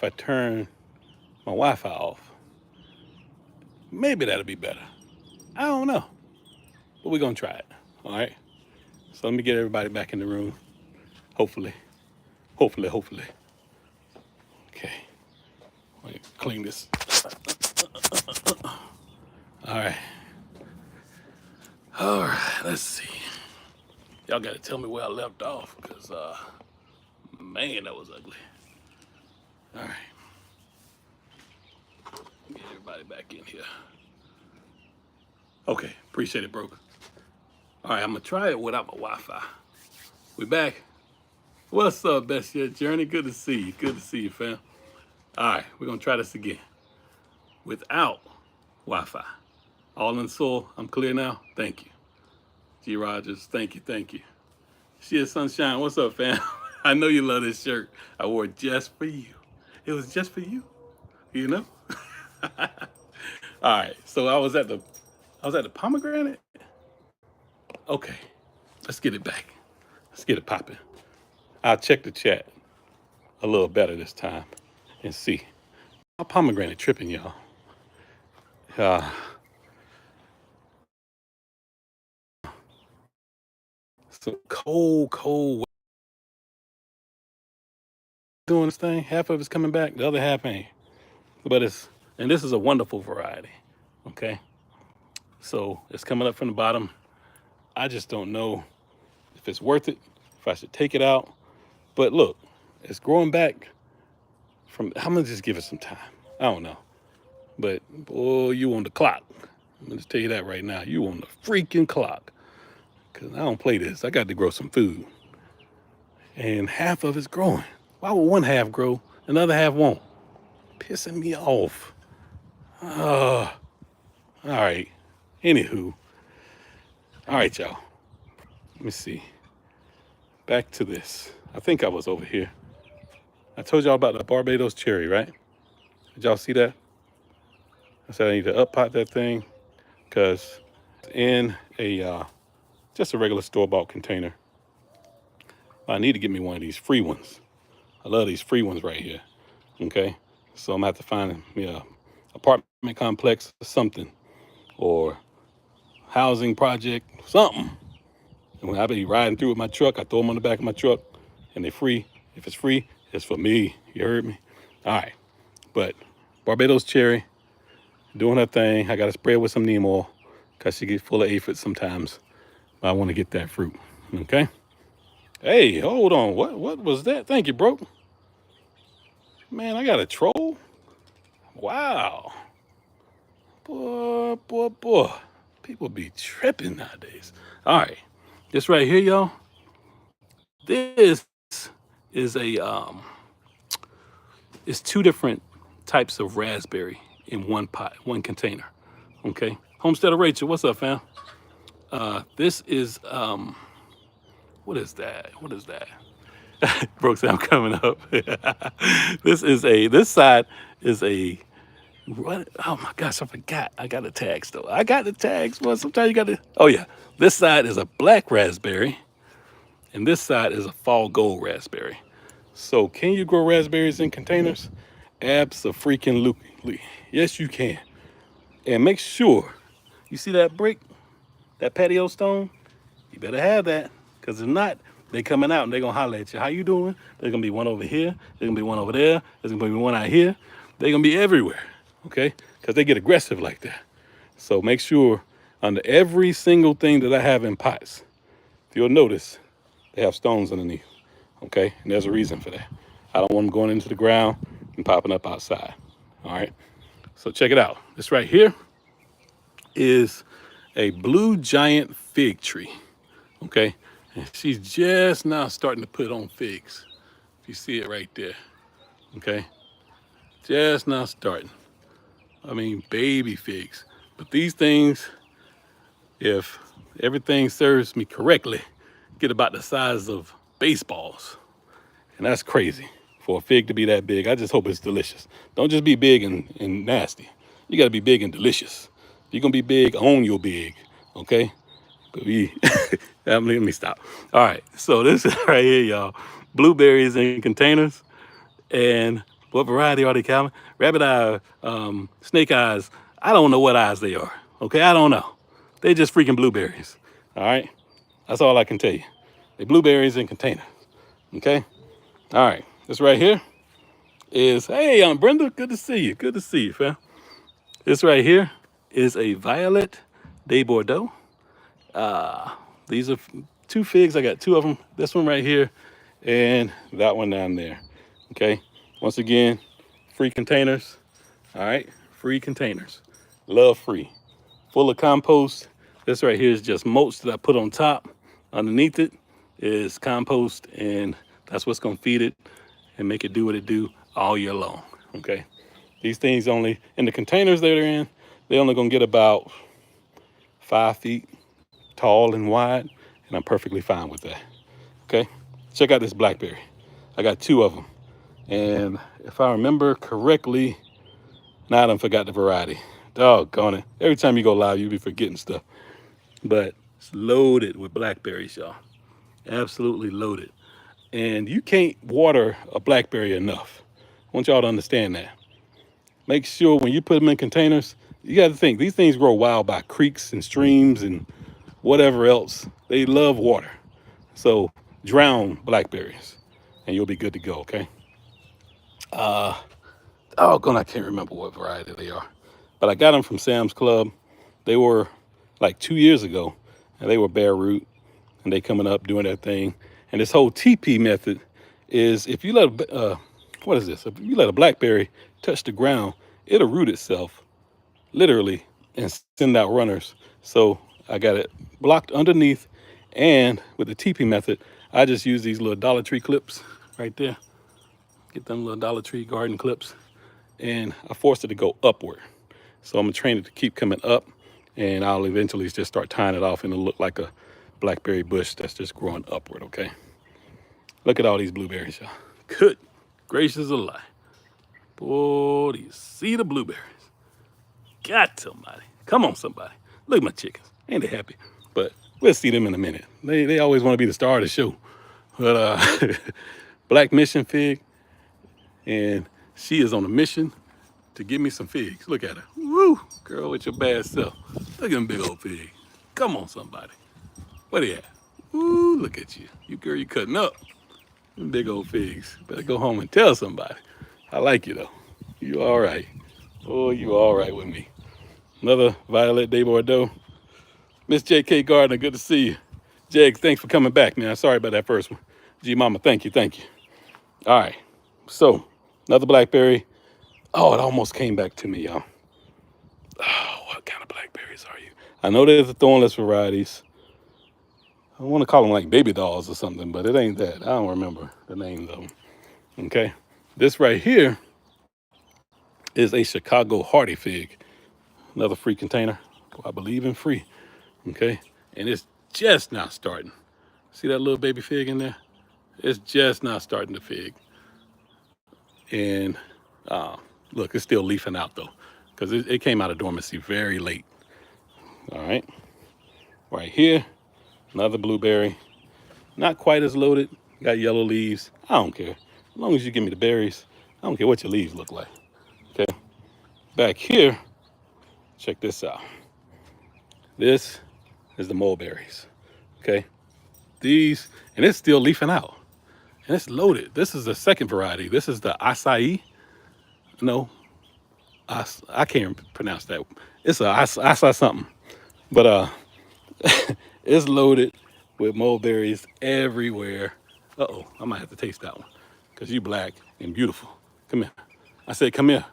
if I turn my Wi-Fi off. Maybe that'll be better. I don't know, but we're gonna try it. All right. So let me get everybody back in the room. Hopefully, hopefully. Okay. Let me clean this. All right. All right. Let's see. Y'all got to tell me where I left off, because man, that was ugly. All right. Get everybody back in here. Okay. Appreciate it, bro. All right. I'm gonna try it without my Wi-Fi. We back. What's up, Best Yet Journey? Good to see you. Good to see you, fam. All right, we're gonna try this again without Wi-Fi. All in soul. I'm clear now. Thank you, G. Rogers. Thank you, thank you. Shia Sunshine. What's up, fam? I know you love this shirt. I wore it just for you. It was just for you. You know. All right. So I was at the pomegranate. Okay, let's get it back. Let's get it popping. I'll check the chat a little better this time and see. My pomegranate tripping, y'all. Uh, some cold doing this thing. Half of it's coming back, the other half ain't. But and this is a wonderful variety. Okay. So it's coming up from the bottom. I just don't know if it's worth it, if I should take it out. But look, it's growing back I'm gonna just give it some time. I don't know. But boy, you on the clock. I'm gonna just tell you that right now. You on the freaking clock. Cause I don't play this. I got to grow some food. And half of it's growing. Why would one half grow, another half won't? Pissing me off. All right. Anywho. All right, y'all. Let me see. Back to this. I think I was over here. I told y'all about the Barbados cherry, right? Did y'all see that? I said I need to up pot that thing because it's in a just a regular store-bought container. I need to get me one of these free ones. I love these free ones right here. Okay, so I'm gonna have to find me a apartment complex or something, or housing project, something. And when I be riding through with my truck, I throw them on the back of my truck, and they're free. If it's free, it's for me. You heard me? All right. But Barbados cherry doing her thing. I got to spray it with some neem oil because she gets full of aphids sometimes. But I want to get that fruit. Okay. Hey, hold on. What was that? Thank you, bro. Man, I got a troll. Wow. Boy. People be tripping nowadays. All right. This right here, y'all. This is it's two different types of raspberry in one pot, one container. Okay. Homesteader Rachel, what's up, fam? This is what is that? What is that? Brooke said I'm coming up. This side is a what? Oh my gosh, I forgot. I got the tags though. I got the tags. Well, sometimes you got to. Oh yeah, this side is a black raspberry, and this side is a fall gold raspberry. So can you grow raspberries in containers? Abso-freaking-lutely. Yes, you can. And make sure you see that brick, that patio stone. You better have that, because if not, they coming out and they gonna holler at you. How you doing? There's gonna be one over here. There's gonna be one over there. There's gonna be one out here. They're gonna be everywhere, okay? Because they get aggressive like that. So make sure under every single thing that I have in pots, if you'll notice, they have stones underneath, okay? And there's a reason for that. I don't want them going into the ground and popping up outside, all right? So check it out. This right here is a blue giant fig tree, okay? And she's just now starting to put on figs. If you see it right there, okay? Just now starting. I mean, baby figs. But these things, if everything serves me correctly, get about the size of baseballs. And that's crazy for a fig to be that big. I just hope it's delicious. Don't just be big and nasty. You gotta be big and delicious. If you're gonna be big, own your big, okay? Let me stop. All right, so this is right here, y'all. Blueberries in containers. And What variety are they, Calvin? Rabbit eye, snake eyes. I don't know what eyes they are. Okay, I don't know. They just freaking blueberries. All right, that's all I can tell you. They blueberries in containers. Okay. All right. This right here is, hey, Brenda. Good to see you. Good to see you, fam. This right here is a Violet de Bordeaux. These are two figs. I got two of them. This one right here and that one down there. Okay. Once again, free containers. All right. Free containers. Love free. Full of compost. This right here is just mulch that I put on top. Underneath it is compost, and that's what's going to feed it and make it do what it do all year long. Okay. These things only, in the containers that they're in, they're only going to get about 5 feet tall and wide, and I'm perfectly fine with that. Okay. Check out this blackberry. I got two of them. And if I remember correctly, now I done forgot the variety. Doggone it. Every time you go live, you be forgetting stuff. But it's loaded with blackberries, y'all. Absolutely loaded. And you can't water a blackberry enough. I want y'all to understand that. Make sure when you put them in containers, you got to think these things grow wild by creeks and streams and whatever else. They love water. So drown blackberries and you'll be good to go, okay? I can't remember what variety they are. But I got them from Sam's Club. They were like 2 years ago, and they were bare root, and they coming up doing their thing. And this whole TP method is if you let what is this? If you let a blackberry touch the ground, it'll root itself literally and send out runners. So I got it blocked underneath, and with the TP method, I just use these little Dollar Tree clips right there. Get them little Dollar Tree garden clips, and I forced it to go upward. So I'm gonna train it to keep coming up, and I'll eventually just start tying it off, and it'll look like a blackberry bush that's just growing upward. Okay. Look at all these blueberries, y'all. Good gracious alive. Boy, do you see the blueberries? God somebody. Come on, somebody. Look at my chickens. Ain't they happy? But we'll see them in a minute. They always want to be the star of the show. But Black Mission Fig, and she is on a mission to give me some figs. Look at her. Woo, girl with your bad self. Look at them big old figs. Come on, somebody. Where they at? Woo, look at you. You girl, you cutting up. Them big old figs. Better go home and tell somebody. I like you though. You all right. Oh, you all right with me. Another Violet de Bordeaux. Miss J.K. Gardner, good to see you. Jag, thanks for coming back, man. Sorry about that first one. G Mama, thank you, thank you. All right. So, another blackberry. Oh, it almost came back to me, y'all. Oh, what kind of blackberries are you? I know there's the thornless varieties. I want to call them like baby dolls or something, but it ain't that. I don't remember the names of them. Okay. This right here is a Chicago Hardy fig. Another free container. I believe in free. Okay. And it's just now starting. See that little baby fig in there? It's just now starting to fig. And look, it's still leafing out though, because it came out of dormancy very late. All right. Right here, another blueberry. Not quite as loaded. Got yellow leaves. I don't care. As long as you give me the berries, I don't care what your leaves look like. Okay. Back here, check this out. This is the mulberries. Okay. These, and it's still leafing out. And it's loaded. This is the second variety. This is the acai. No, I can't pronounce that. It's a acai something. But it's loaded with mulberries everywhere. Uh-oh, I might have to taste that one because you black and beautiful. Come here. I said, come here.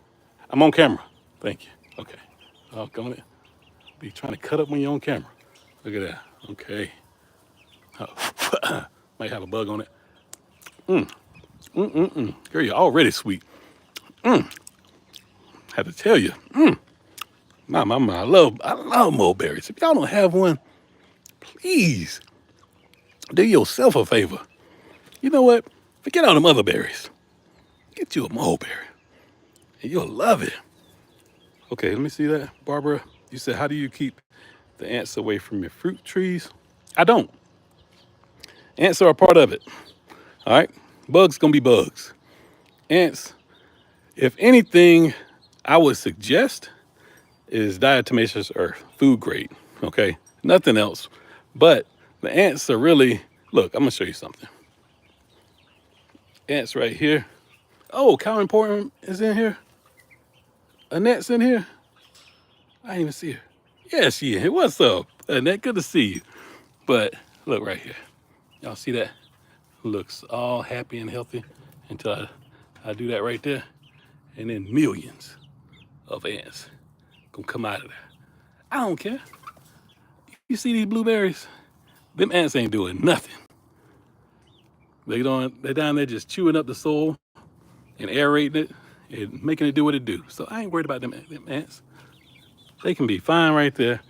I'm on camera. Thank you. Okay. Oh, come on in. Be trying to cut up when you're on camera. Look at that. Okay. Oh. Might have a bug on it. Girl, you're already sweet. Had to tell you. My. I love mulberries. If y'all don't have one, please do yourself a favor. You know what? Forget all them other berries. Get you a mulberry, and you'll love it. Okay, let me see that, Barbara. You said, how do you keep the ants away from your fruit trees? I don't. Ants are a part of it. All right, bugs gonna be bugs. Ants, If anything, I would suggest is diatomaceous earth, food grade. Okay, nothing else. But the ants are really, look. I'm gonna show you something. Ants right here. Oh, cow important is in here. Annette's in here. I didn't even see her. Yeah, she in here. What's up, Annette? Good to see you. But look right here. Y'all see that? Looks all happy and healthy until I do that right there. And then millions of ants gonna come out of there. I don't care. You see these blueberries? Them ants ain't doing nothing. They're down there just chewing up the soil and aerating it and making it do what it do. So I ain't worried about them ants. They can be fine right there.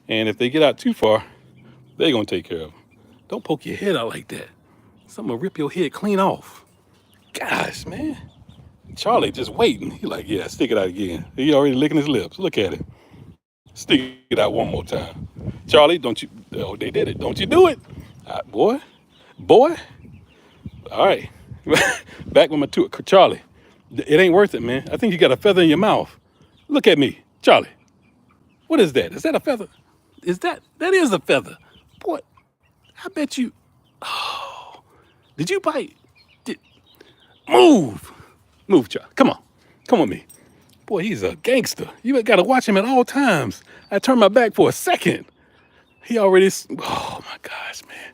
And if they get out too far, they're gonna take care of them. Don't poke your head out like that. Something will rip your head clean off. Gosh, man. Charlie just waiting. He like, yeah, stick it out again. He already licking his lips. Look at it. Stick it out one more time. Charlie, don't you? Oh, they did it. Don't you do it, boy, boy. All right, back with my two. Charlie, it ain't worth it, man. I think you got a feather in your mouth. Look at me, Charlie. What is that? Is that a feather? That is a feather? Boy, I bet you. Did you bite? Did, move, move, Charlie. Come on, come with me. Boy, he's a gangster. You got to watch him at all times. I turned my back for a second. He already. Oh my gosh, man.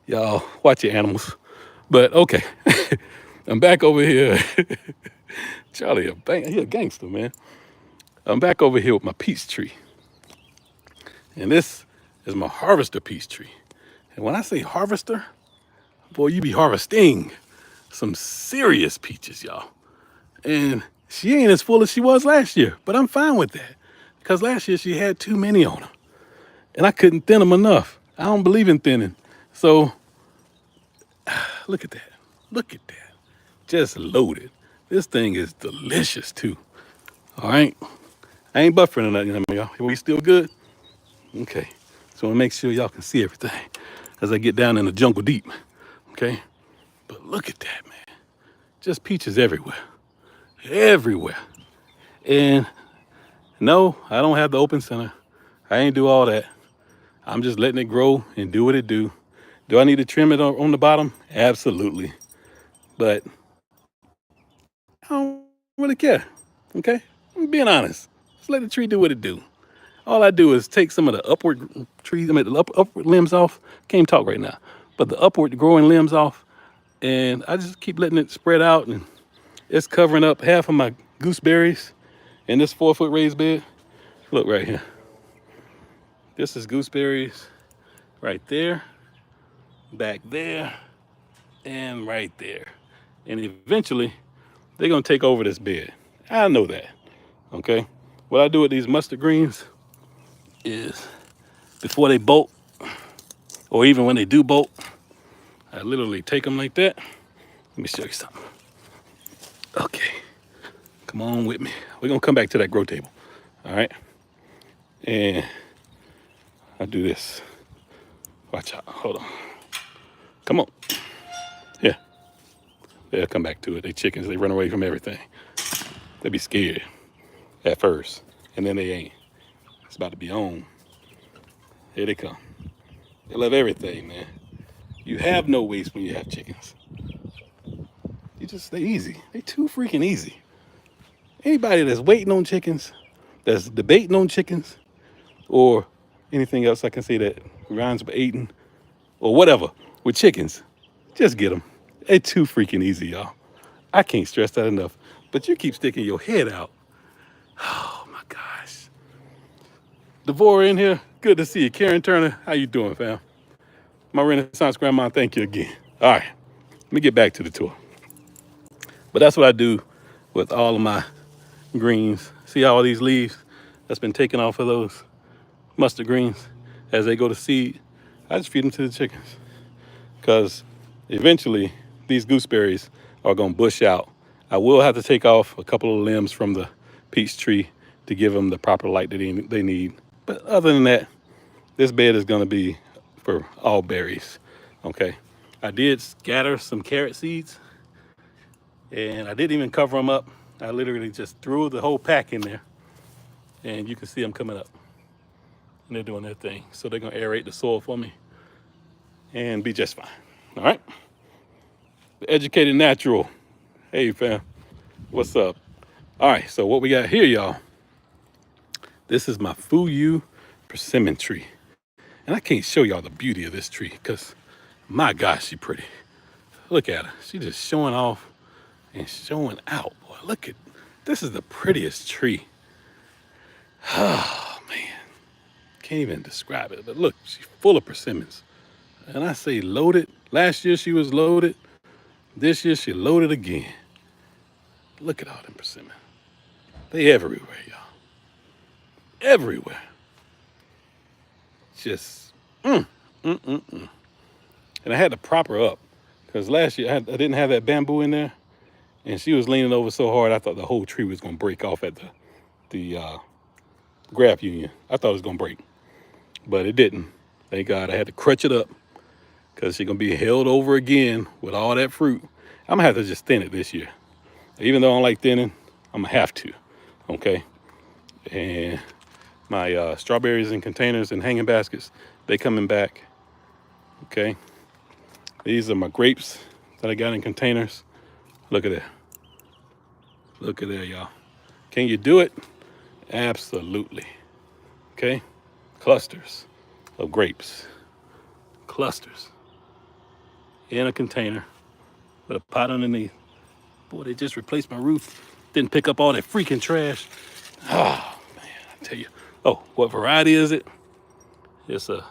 Y'all watch your animals. But okay, I'm back over here. Charlie, he a gangster, man. I'm back over here with my peach tree. And this is my harvester peach tree. And when I say harvester, boy, you be harvesting some serious peaches, y'all. And she ain't as full as she was last year, but I'm fine with that. Because last year she had too many on her. And I couldn't thin them enough. I don't believe in thinning. So look at that. Look at that. Just loaded. This thing is delicious too. All right. I ain't buffering or nothing, y'all. We still good? Okay. So I want to make sure y'all can see everything as I get down in the jungle deep. Okay. But look at that, man. Just peaches everywhere. Everywhere. And no, I don't have the open center. I ain't do all that. I'm just letting it grow and do what it do. Do I need to trim it on the bottom? Absolutely. But I don't really care. Okay? I'm being honest. Just let the tree do what it do. All I do is take some of the upward trees, the upward limbs off. Can't talk right now. But the upward growing limbs off. And I just keep letting it spread out. And it's covering up half of my gooseberries in this 4-foot raised bed. Look right here. This is gooseberries right there, back there, and right there. And eventually, they're gonna take over this bed. I know that, okay? What I do with these mustard greens is before they bolt, or even when they do bolt, I literally take them like that. Let me show you something. Okay, come on with me. We're gonna come back to that grow table, all right? And I do this. Watch out, hold on. Come on, yeah. They'll come back to it. They chickens, they run away from everything. They be scared at first, and then they ain't. It's about to be on. Here they come. They love everything, man. You have no waste when you have chickens. They easy. They too freaking easy. Anybody that's waiting on chickens, that's debating on chickens, or anything else I can say that rhymes with eating, or whatever, with chickens, just get them. They too freaking easy, y'all. I can't stress that enough. But you keep sticking your head out. Oh my gosh. Devora in here. Good to see you. Karen Turner, how you doing, fam? My Renaissance grandma, thank you again. All right, let me get back to the tour. But that's what I do with all of my greens. See all these leaves that's been taken off of those mustard greens as they go to seed? I just feed them to the chickens. Because eventually these gooseberries are gonna bush out. I will have to take off a couple of limbs from the peach tree to give them the proper light that they need. But other than that, this bed is gonna be for all berries, okay? I did scatter some carrot seeds and I didn't even cover them up. I literally just threw the whole pack in there, and you can see them coming up, and they're doing their thing. So they're gonna aerate the soil for me and be just fine. All right. The educated natural. Hey fam, what's up? All right. So what we got here, y'all? This is my Fuyu persimmon tree, and I can't show y'all the beauty of this tree because, my gosh, she pretty. Look at her. She just showing off and showing out. Boy, look at this is the prettiest tree. Oh man, can't even describe it. But look, she's full of persimmons. And I say loaded. Last year she was loaded. This year she loaded again. Look at all them persimmons. They everywhere, y'all. Everywhere. Just and I had to prop her up because last year I didn't have that bamboo in there, and she was leaning over so hard I thought the whole tree was gonna break off at the graft union. I thought it was gonna break, but it didn't. Thank God. I had to crutch it up because she's gonna be held over again with all that fruit. I'm gonna have to just thin it this year. Even though I don't like thinning, I'm gonna have to. Okay. And my strawberries in containers and hanging baskets, they coming back. Okay. These are my grapes that I got in containers. Look at that. Look at there, y'all. Can you do it? Absolutely. Okay. Clusters of grapes. Clusters in a container with a pot underneath. Boy, they just replaced my roof. Didn't pick up all that freaking trash. Oh, man, I tell you. Oh, what variety is it? It's a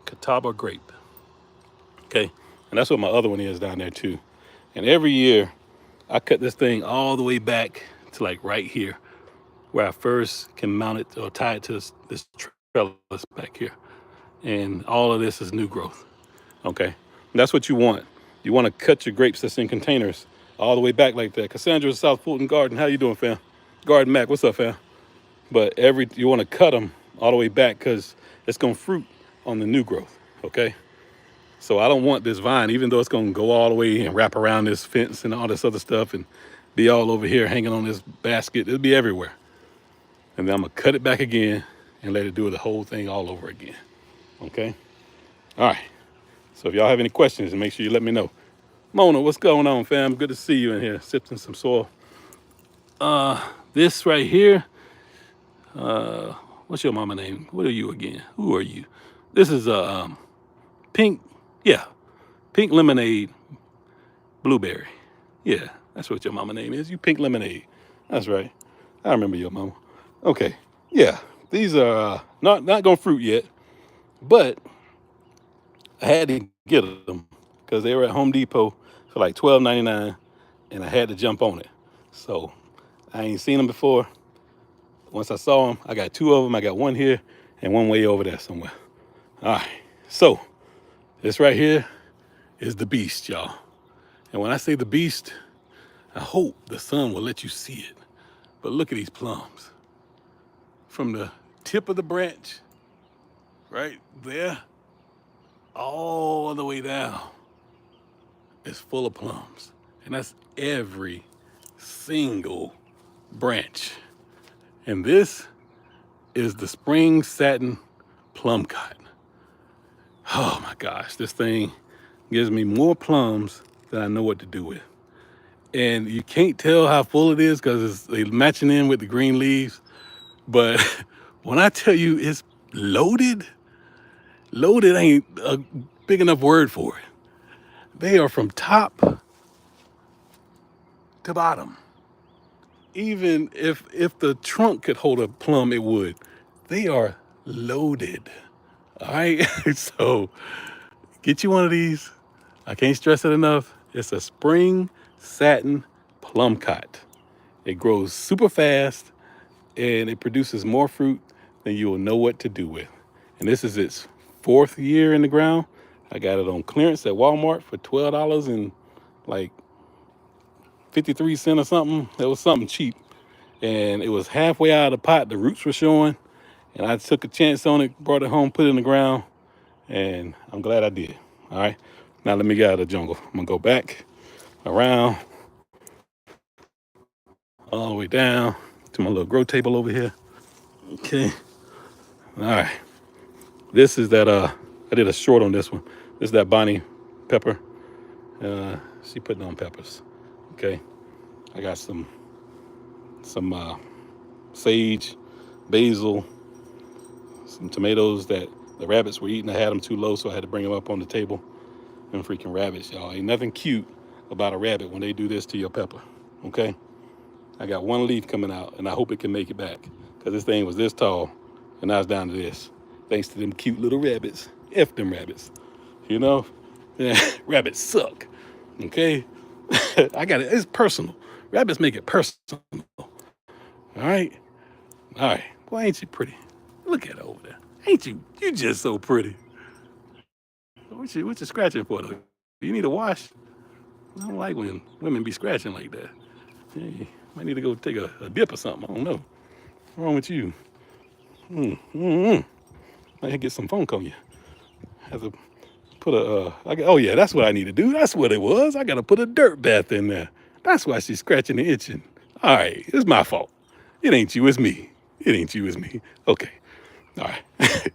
Catawba grape. Okay. And that's what my other one is down there too. And every year I cut this thing all the way back to like right here where I first can mount it or tie it to this trellis back here. And all of this is new growth. Okay. And that's what you want. You want to cut your grapes that's in containers all the way back like that. Cassandra, South Fulton Garden. How you doing, fam? Garden Mac, what's up, fam? But you want to cut them all the way back because it's going to fruit on the new growth. Okay. So I don't want this vine, even though it's going to go all the way and wrap around this fence and all this other stuff and be all over here hanging on this basket. It'll be everywhere. And then I'm going to cut it back again and let it do the whole thing all over again. Okay? All right. So if y'all have any questions, make sure you let me know. Mona, what's going on, fam? Good to see you in here, sifting some soil. This right here, what's your mama name? What are you again? Who are you? This is a pink, pink lemonade blueberry. Yeah, that's what your mama name is. You pink lemonade. That's right. I remember your mama. Okay. Yeah, these are not gonna fruit yet, but I had to get them because they were at Home Depot for like $12.99, and I had to jump on it. So I ain't seen them before. Once I saw them, I got two of them. I got one here and one way over there somewhere. All right. So this right here is the beast, y'all. And when I say the beast, I hope the sun will let you see it. But look at these plums. From the tip of the branch, right there, all the way down, it's full of plums. And that's every single branch. And this is the spring satin plum cotton. Oh my gosh, this thing gives me more plums than I know what to do with. And you can't tell how full it is because it's matching in with the green leaves. But when I tell you it's loaded, loaded ain't a big enough word for it. They are from top to bottom. Even if the trunk could hold a plum, it would. They are loaded. All right. So get you one of these. I can't stress it enough. It's a spring satin plum cot. It grows super fast and it produces more fruit than you will know what to do with. And this is its fourth year in the ground. I got it on clearance at Walmart for $12 and like 53 cents or something. It was something cheap. And it was halfway out of the pot. The roots were showing. And I took a chance on it, brought it home, put it in the ground. And I'm glad I did. All right. Now let me get out of the jungle. I'm going to go back around. all the way down to my little grow table over here. Okay. All right. This is that I did a short on this one. This is that Bonnie pepper. She putting on peppers. Okay. I got some sage, basil, some tomatoes that the rabbits were eating. I had them too low, so I had to bring them up on the table. Them freaking rabbits, y'all. Ain't nothing cute about a rabbit when they do this to your pepper. Okay. I got one leaf coming out, and I hope it can make it back, because this thing was this tall, and now it's down to this. Thanks to them cute little rabbits. F them rabbits. You know? Yeah, rabbits suck. Okay? I got it. It's personal. Rabbits make it personal. All right? All right. Boy, ain't you pretty? Look at her over there. Ain't you? You just so pretty. What you scratching for, though? You need a wash? I don't like when women be scratching like that. Hey, might need to go take a dip or something. I don't know. What's wrong with you? Might get some funk on you. Have to put oh yeah, that's what I need to do. That's what it was. I gotta put a dirt bath in there. That's why she's scratching and itching. All right, it's my fault. It ain't you, it's me. It ain't you, it's me. Okay. All right.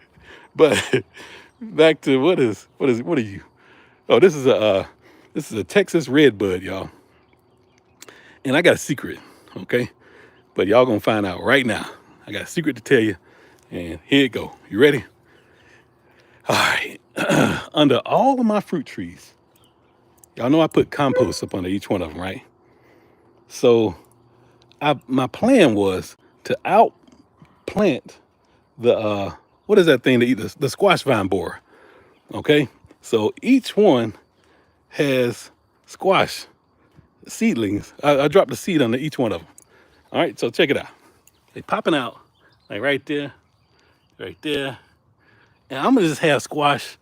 But back to what are you? Oh, this is a Texas redbud, y'all. And I got a secret, okay? But y'all gonna find out right now. I got a secret to tell you, and here it go. You ready? All right. Under all of my fruit trees, y'all know I put compost up under each one of them, right? So my plan was to outplant the what is that thing to eat, the squash vine borer? Okay, so each one has squash seedlings. I dropped a seed under each one of them. All right, so check it out. They popping out like right there, right there, and I'm gonna just have squash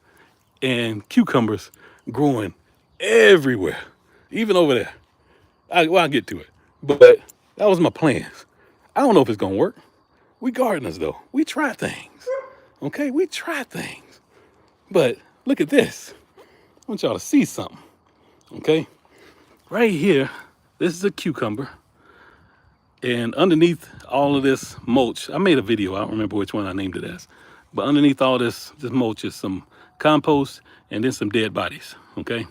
and cucumbers growing everywhere, even over there. I'll get to it, but that was my plans. I don't know if it's gonna work. We gardeners though, we try things. Okay, we try things. But look at this. I want y'all to see something. Okay, right here, this is a cucumber, and underneath all of this mulch, I made a video. I don't remember which one I named it as, but underneath all this mulch is some compost and then some dead bodies. Okay,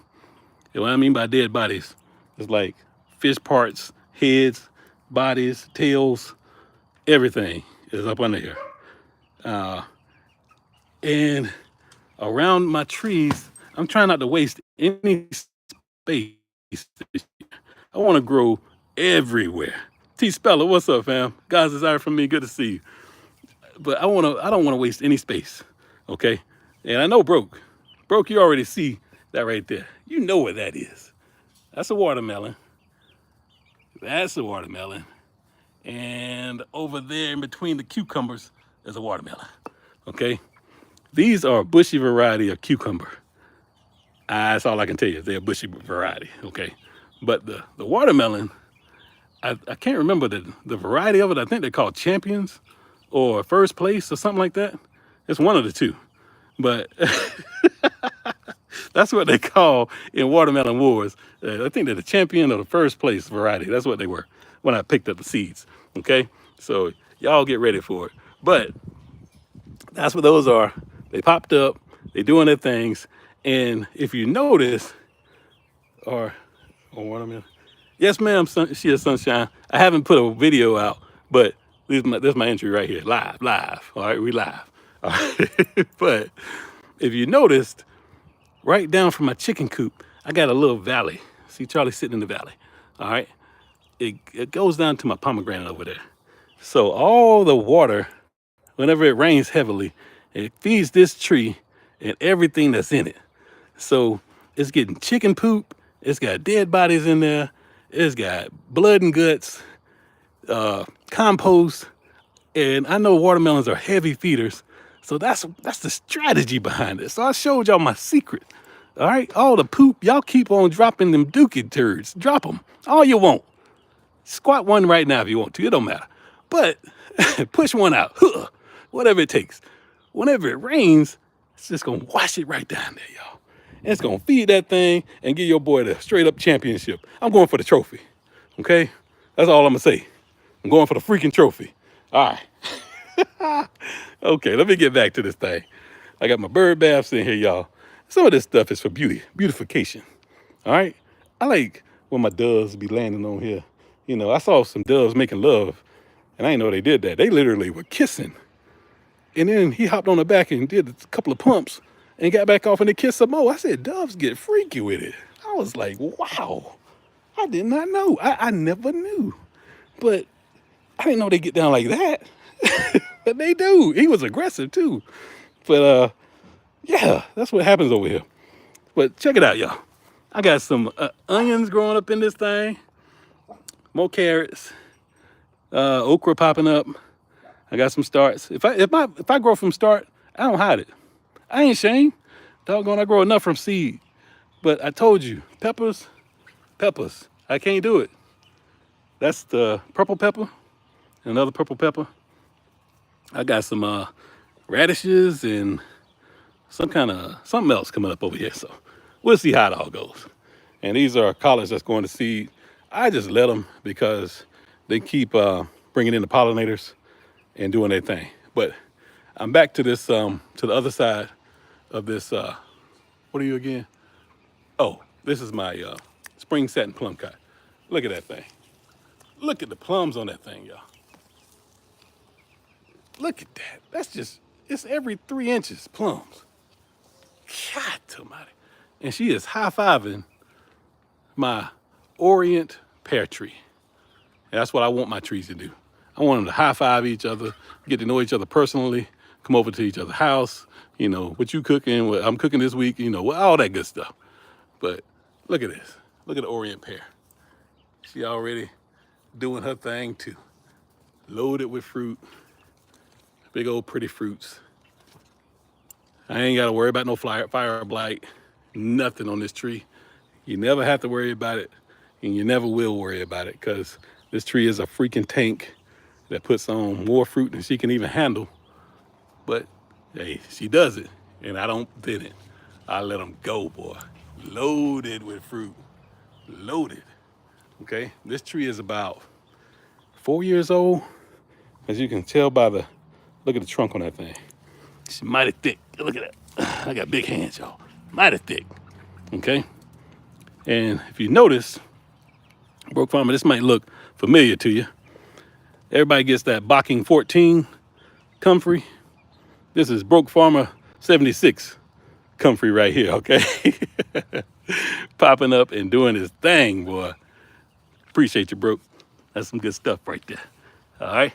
and what I mean by dead bodies is like fish parts, heads, bodies, tails, everything is up under here. And around my trees, I'm trying not to waste any space. I want to grow everywhere. T Speller, what's up, fam? God's desire from me, good to see you. But I don't want to waste any space. Okay? And I know Broke, you already see that right there. You know what that is. That's a watermelon. That's a watermelon. And over there in between the cucumbers is a watermelon. Okay? These are a bushy variety of cucumber. That's all I can tell you. They're a bushy variety. Okay? But the watermelon, I can't remember the variety of it. I think they're called champions or first place or something like that. It's one of the two. But that's what they call in watermelon wars. I think they're the champion or the first place variety. That's what they were when I picked up the seeds. Okay? So y'all get ready for it. But that's what those are. They popped up. They doing their things. And if you notice, or watermelon. Yes, ma'am. She is sunshine. I haven't put a video out, but this is my entry right here, live. All right, we live. All right. But if you noticed, right down from my chicken coop, I got a little valley. See Charlie sitting in the valley. All right. It goes down to my pomegranate over there. So all the water, whenever it rains heavily, it feeds this tree and everything that's in it. So it's getting chicken poop. It's got dead bodies in there. It's got blood and guts, compost. And I know watermelons are heavy feeders. So that's the strategy behind it. So I showed y'all my secret. All right, all the poop, y'all keep on dropping them dookie turds. Drop them all you want. Squat one right now if you want to. It don't matter. But push one out. Whatever it takes. Whenever it rains, it's just going to wash it right down there, y'all. And it's going to feed that thing and give your boy the straight up championship. I'm going for the trophy. Okay? That's all I'm gonna say. I'm going for the freaking trophy. All right. Okay, let me get back to this thing. I got my bird baths in here, y'all. Some of this stuff is for beautification. All right. I like when my doves be landing on here. You know, I saw some doves making love, and I didn't know they did that. They literally were kissing. And then he hopped on the back and did a couple of pumps and got back off and they kissed some more. I said, doves get freaky with it. I was like, wow, I did not know. I never knew. But I didn't know they get down like that. But they do. He was aggressive too. But yeah, that's what happens over here. But check it out, y'all. I got some onions growing up in this thing, more carrots, okra popping up. I got some starts. If I grow from start, I don't hide it. I ain't ashamed. Doggone, I grow enough from seed. But I told you, peppers. I can't do it. That's the purple pepper, another purple pepper. I got some radishes and something else coming up over here. So we'll see how it all goes. And these are collards that's going to seed. I just let them because they keep bringing in the pollinators and doing their thing. But I'm back to this, to the other side of this. What are you again? Oh, this is my spring satin plum cot. Look at that thing. Look at the plums on that thing, y'all. Look at that. That's just, it's every 3 inches plums. God almighty. And she is high-fiving my Orient pear tree. And that's what I want my trees to do. I want them to high-five each other, get to know each other personally, come over to each other's house, you know, what you cooking, what I'm cooking this week, you know, all that good stuff. But look at this. Look at the Orient pear. She already doing her thing too. Loaded with fruit. Big old pretty fruits. I ain't got to worry about no fire blight. Nothing on this tree. You never have to worry about it, and you never will worry about it because this tree is a freaking tank that puts on more fruit than she can even handle. But hey, she does it, and I don't thin it. I let them go, boy. Loaded with fruit. Loaded. Okay, this tree is about 4 years old. As you can tell by the, look at the trunk on that thing. It's mighty thick. Look at that. I got big hands, y'all. Mighty thick. Okay. And if you notice, Broke Farmer, this might look familiar to you. Everybody gets that Bocking 14 comfrey. This is Broke Farmer 76 comfrey right here, okay? Popping up and doing his thing, boy. Appreciate you, Broke. That's some good stuff right there. All right?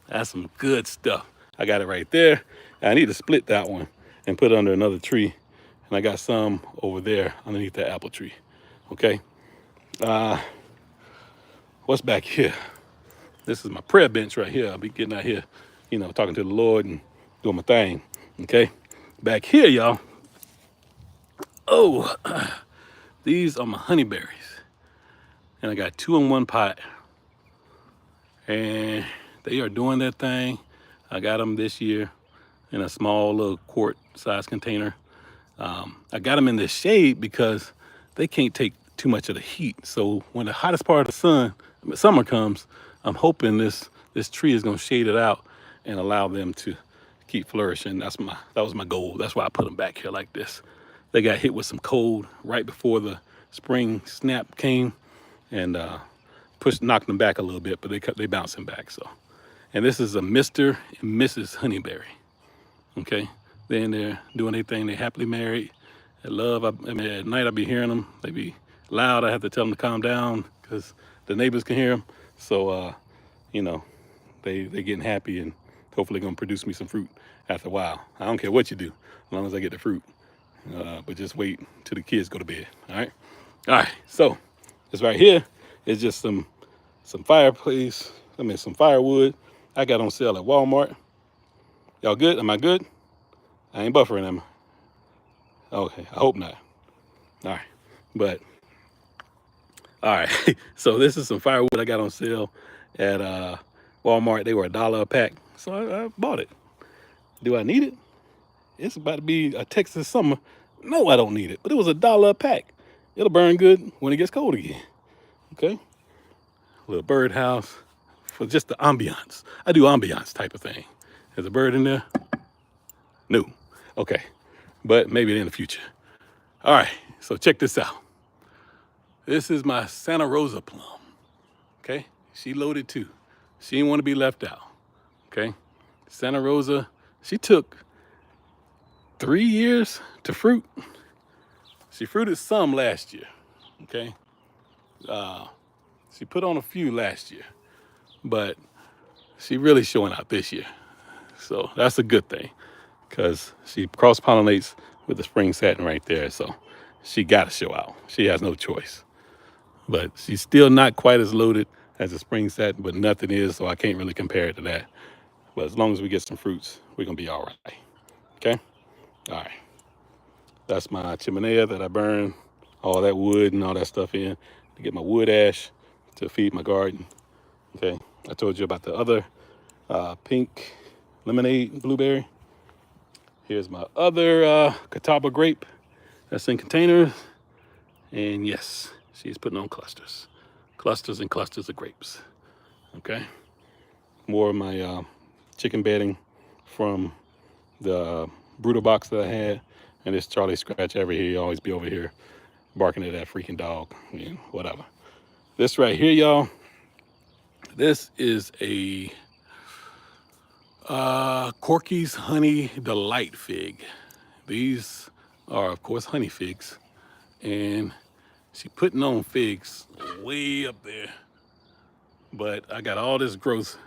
That's some good stuff. I got it right there. I need to split that one and put it under another tree. And I got some over there underneath that apple tree. Okay. What's back here? This is my prayer bench right here. I'll be getting out here, you know, talking to the Lord and doing my thing. Okay. Back here, y'all. Oh, these are my honeyberries. And I got 2 in 1 pot. And they are doing their thing. I got them this year in a small little quart size container. I got them in the shade because they can't take too much of the heat. So when the hottest part of the summer comes, I'm hoping this tree is gonna shade it out and allow them to keep flourishing. That was my goal. That's why I put them back here like this. They got hit with some cold right before the spring snap came and knocked them back a little bit, but they bouncing back. So, and this is a Mr. and Mrs. Honeyberry. Okay, they're in there doing their thing. They happily married. At love. I mean, at night I be hearing them. They be loud. I have to tell them to calm down because the neighbors can hear them. So, you know, they getting happy and hopefully gonna produce me some fruit after a while. I don't care what you do, as long as I get the fruit. But just wait till the kids go to bed. All right. All right. So this right here is just some fireplace. I mean, some firewood I got on sale at Walmart. Y'all good? Am I good? I ain't buffering, am I? Okay, I hope not. All right, but all right. So this is some firewood I got on sale at Walmart. They were $1 a pack, so I bought it. Do I need it? It's about to be a Texas summer. No, I don't need it, but it was $1 a pack. It'll burn good when it gets cold again. Okay. little birdhouse for just the ambiance. I do ambiance type of thing. There's a bird in there? No. Okay. But maybe in the future. All right. So check this out. This is my Santa Rosa plum. Okay. She loaded too. She didn't want to be left out. Okay. Santa Rosa, she took 3 years to fruit. She fruited some last year. Okay. She put on a few last year, but she really showing out this year. So that's a good thing because she cross-pollinates with the spring satin right there. So she got to show out. She has no choice. But she's still not quite as loaded as the spring satin, but nothing is, so I can't really compare it to that. But as long as we get some fruits, we're going to be all right. Okay? All right. That's my chimenea that I burn all that wood and all that stuff in to get my wood ash to feed my garden. Okay? I told you about the other pink lemonade blueberry. Here's my other catawba grape that's in containers. And yes, she's putting on clusters. Clusters and clusters of grapes. Okay? More of my chicken bedding from the brooder box that I had. And this Charlie Scratch over here, he always be over here barking at that freaking dog. And whatever. This right here, y'all, this is a Corky's Honey Delight fig. These are, of course, honey figs. And she putting on figs way up there. But I got all this growth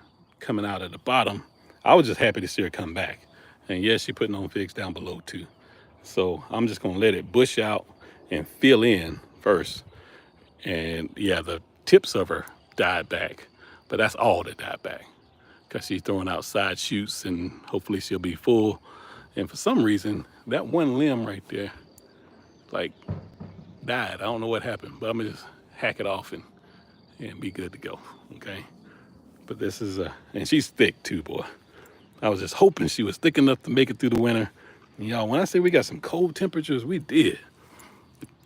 coming out at the bottom. I was just happy to see her come back. And yes, she putting on figs down below too. So I'm just gonna let it bush out and fill in first. And yeah, the tips of her died back, but that's all that died back because she's throwing out side shoots and hopefully she'll be full. And for some reason, that one limb right there, like, died. I don't know what happened, but I'm gonna just hack it off and be good to go, okay? But this is and she's thick too, boy. I was just hoping she was thick enough to make it through the winter. And y'all, when I say we got some cold temperatures, we did.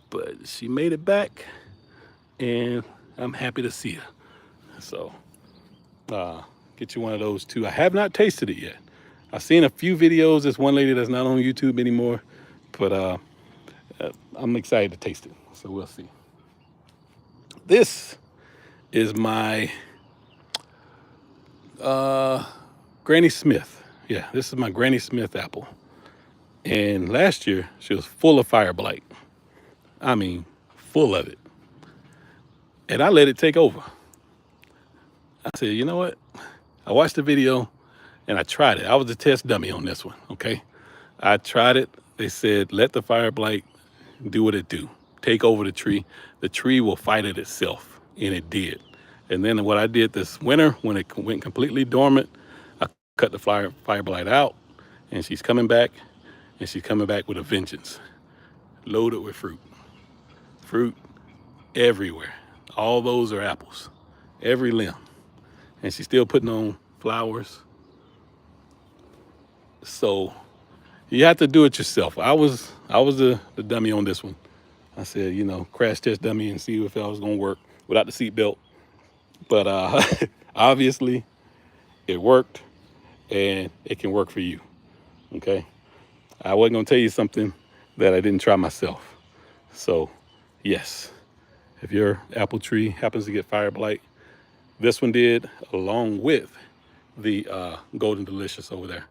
But she made it back, and I'm happy to see her. So, get you one of those too. I have not tasted it yet. I've seen a few videos. There's one lady that's not on YouTube anymore, but I'm excited to taste it. So we'll see. This is my Granny Smith. Yeah, this is my Granny Smith apple. And last year, she was full of fire blight. I mean, full of it. And I let it take over. I said, you know what? I watched the video and I tried it. I was a test dummy on this one, okay? I tried it. They said, let the fire blight do what it do. Take over the tree. The tree will fight it itself. And it did. And then what I did this winter, when it went completely dormant, I cut the fire blight out, and she's coming back, and she's coming back with a vengeance, loaded with fruit. Fruit everywhere. All those are apples, every limb. And she's still putting on flowers. So you have to do it yourself. I was the dummy on this one. I said, you know, crash test dummy and see if that was gonna work without the seatbelt. But obviously it worked, and it can work for you, okay? I wasn't gonna tell you something that I didn't try myself. So yes, if your apple tree happens to get fire blight, this one did, along with the Golden Delicious over there.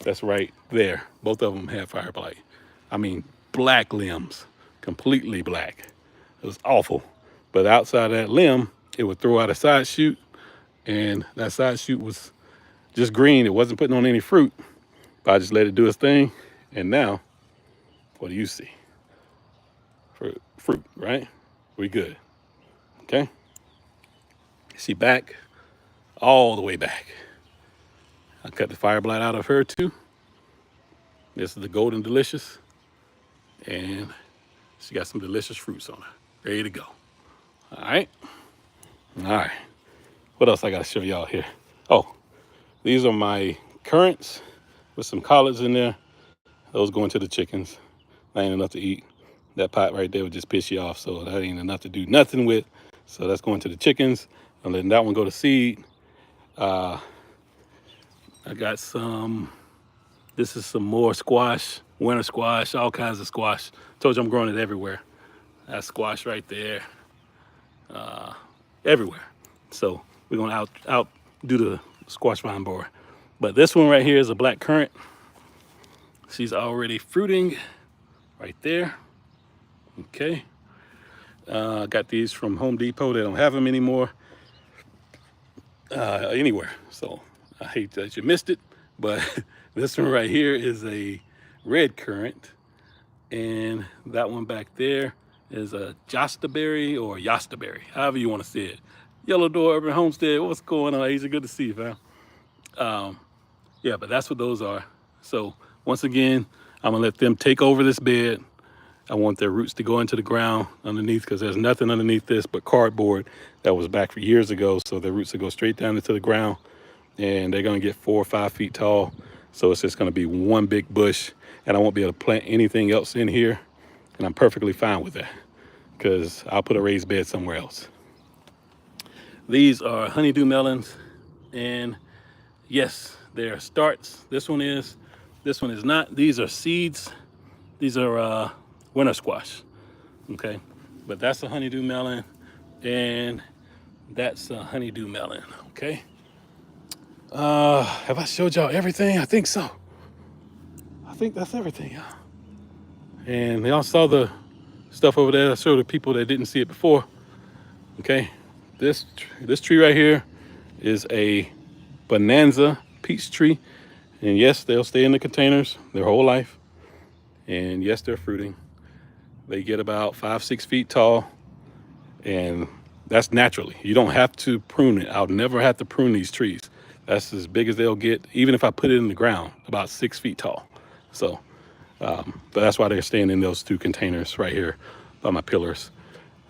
That's right there. Both of them had fire blight. I mean, black limbs, completely black. It was awful. But outside of that limb, it would throw out a side shoot, and that side shoot was just green. It wasn't putting on any fruit. But I just let it do its thing, and now, what do you see? Fruit, right? We good, okay? She back, all the way back. I cut the fire blight out of her too. This is the Golden Delicious, and she got some delicious fruits on her, ready to go. All right. What else I gotta show y'all here? Oh, these are my currants with some collards in there. Those going to the chickens. That ain't enough to eat. That pot right there would just piss you off, so that ain't enough to do nothing with. So that's going to the chickens. I'm letting that one go to seed. I got some, this is some more squash, winter squash, all kinds of squash. Told you I'm growing it everywhere. That's squash right there, everywhere. So we're gonna out do the squash vine borer. But this one right here is a black currant. She's already fruiting right there. Okay. Got these from Home Depot. They don't have them anymore anywhere. So I hate that you missed it. But this one right here is a red currant. And that one back there is a Jostaberry or Yostaberry, however you want to say it. Yellow Door Urban Homestead, what's going on, Asia? Good to see you, fam. Yeah, but that's what those are. So once again, I'm gonna let them take over this bed. I want their roots to go into the ground underneath because there's nothing underneath this but cardboard that was back for years ago. So their roots will go straight down into the ground and they're gonna get 4 or 5 feet tall. So it's just gonna be one big bush and I won't be able to plant anything else in here. And I'm perfectly fine with that because I'll put a raised bed somewhere else. These are honeydew melons and yes, they are starts. This one is not. These are seeds. These are winter squash, okay? But that's a honeydew melon and that's a honeydew melon, okay? Have I showed y'all everything? I think so. I think that's everything, y'all. And y'all saw the stuff over there. I showed the people that didn't see it before, okay? This tree right here is a bonanza peach tree. And yes, they'll stay in the containers their whole life. And yes, they're fruiting. They get about 5, 6 feet tall. And that's naturally. You don't have to prune it. I'll never have to prune these trees. That's as big as they'll get, even if I put it in the ground, about 6 feet tall. So, but that's why they're staying in those 2 containers right here by my pillars.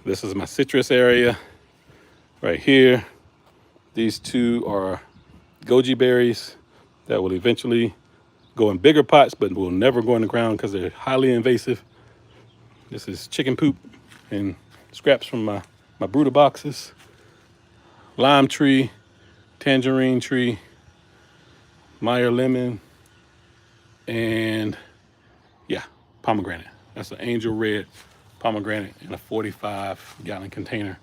This is my citrus area right here. These 2 are goji berries that will eventually go in bigger pots, but will never go in the ground because they're highly invasive. This is chicken poop and scraps from my brooder boxes. Lime tree, tangerine tree, Meyer lemon, and yeah, pomegranate. That's an angel red pomegranate in a 45-gallon container.